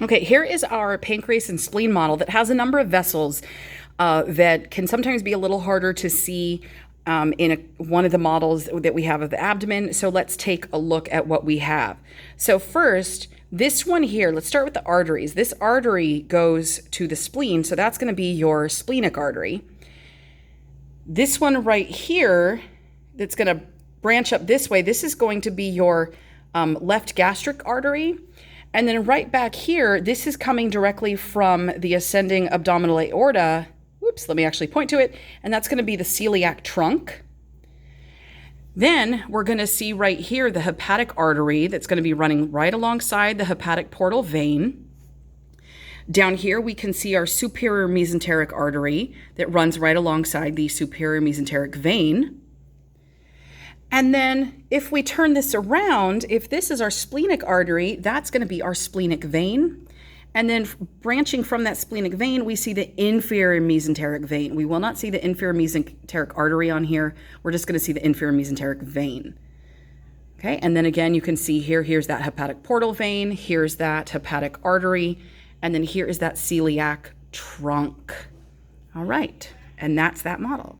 Okay, here is our pancreas and spleen model that has a number of vessels that can sometimes be a little harder to see in one of the models that we have of the abdomen. So let's take a look at what we have. So first, this one here, let's start with the arteries. This artery goes to the spleen, so that's going to be your splenic artery. This one right here, that's going to branch up this way, this is going to be your left gastric artery. And then right back here, this is coming directly from the ascending abdominal aorta. Whoops, let me actually point to it. And that's going to be the celiac trunk. Then we're going to see right here the hepatic artery that's going to be running right alongside the hepatic portal vein. Down here, we can see our superior mesenteric artery that runs right alongside the superior mesenteric vein. And then if we turn this around, if this is our splenic artery, that's going to be our splenic vein. And then branching from that splenic vein, we see the inferior mesenteric vein. We will not see the inferior mesenteric artery on here. We're just going to see the inferior mesenteric vein. Okay, and then again, you can see here, here's that hepatic portal vein, here's that hepatic artery, and then here is that celiac trunk. All right, and that's that model.